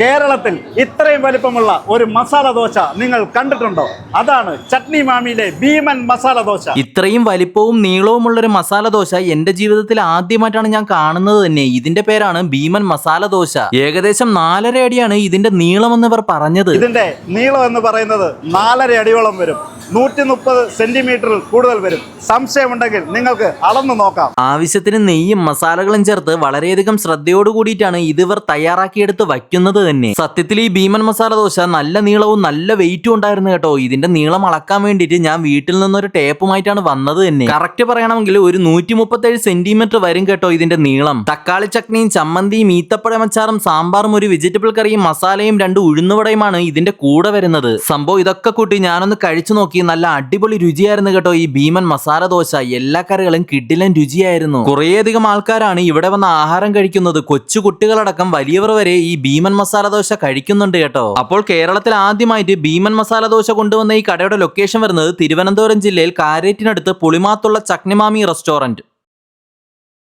കേരളത്തിൽ ഇത്രയും വലിപ്പമുള്ള ഒരു മസാല ദോശ നിങ്ങൾ കണ്ടിട്ടുണ്ടോ? അതാണ് ചട്നി മാമിയിലെ ഭീമൻ മസാല ദോശ. ഇത്രയും വലിപ്പവും നീളവുമുള്ള ഒരു മസാല ദോശ എന്റെ ജീവിതത്തിൽ ആദ്യമായിട്ടാണ് ഞാൻ കാണുന്നത് തന്നെ. ഇതിന്റെ പേരാണ് ഭീമൻ മസാല ദോശ. ഏകദേശം 4.5 അടിയാണ് ഇതിന്റെ നീളമെന്ന് ഇവർ പറഞ്ഞത്. ഇതിന്റെ നീളം എന്ന് പറയുന്നത് 4.5 അടിയോളം വരും. 130 സെന്റിമീറ്ററിൽ കൂടുതൽ വരും. സംശയമുണ്ടെങ്കിൽ നിങ്ങൾക്ക് അളന്നു നോക്കാം. ആവശ്യത്തിന് നെയ്യും മസാലകളും ചേർത്ത് വളരെയധികം ശ്രദ്ധയോട് കൂടിയിട്ടാണ് ഇതിവർ തയ്യാറാക്കിയെടുത്ത് വയ്ക്കുന്നത് തന്നെ. സത്യത്തിൽ ഈ ഭീമൻ മസാല ദോശ നല്ല നീളവും നല്ല വെയിറ്റും ഉണ്ടായിരുന്നു കേട്ടോ. ഇതിന്റെ നീളം അളക്കാൻ വേണ്ടിയിട്ട് ഞാൻ വീട്ടിൽ നിന്നൊരു ടേപ്പുമായിട്ടാണ് വന്നത് തന്നെ. കറക്റ്റ് പറയണമെങ്കിൽ ഒരു 137 സെന്റിമീറ്റർ വരും കേട്ടോ ഇതിന്റെ നീളം. തക്കാളി ചട്നിയും ചമ്മന്തിയും ഈത്തപ്പഴമച്ചാറും സാമ്പാറും ഒരു വെജിറ്റബിൾ കറിയും മസാലയും 2 ഉഴുന്നുവടയുമാണ് ഇതിന്റെ കൂടെ വരുന്നത്. സംഭവം ഇതൊക്കെ കൂട്ടി ഞാനൊന്ന് കഴിച്ചു നോക്കി. നല്ല അടിപൊളി രുചിയായിരുന്നു കേട്ടോ ഈ ഭീമൻ മസാല ദോശ. എല്ലാ കറികളും കിടിലൻ രുചിയായിരുന്നു. കുറേയധികം ആൾക്കാരാണ് ഇവിടെ വന്ന് ആഹാരം കഴിക്കുന്നത്. കൊച്ചു കുട്ടികളടക്കം വലിയവർ വരെ ഈ ഭീമൻ മസാല ദോശ കഴിക്കുന്നുണ്ട് കേട്ടോ. അപ്പോൾ കേരളത്തിൽ ആദ്യമായിട്ട് ഭീമൻ മസാല ദോശ കൊണ്ടുവന്ന ഈ കടയുടെ ലൊക്കേഷൻ വരുന്നത് തിരുവനന്തപുരം ജില്ലയിൽ കാരേറ്റിനടുത്ത് പുളിമാത്തുള്ള ചട്നി മാമി റെസ്റ്റോറന്റ്.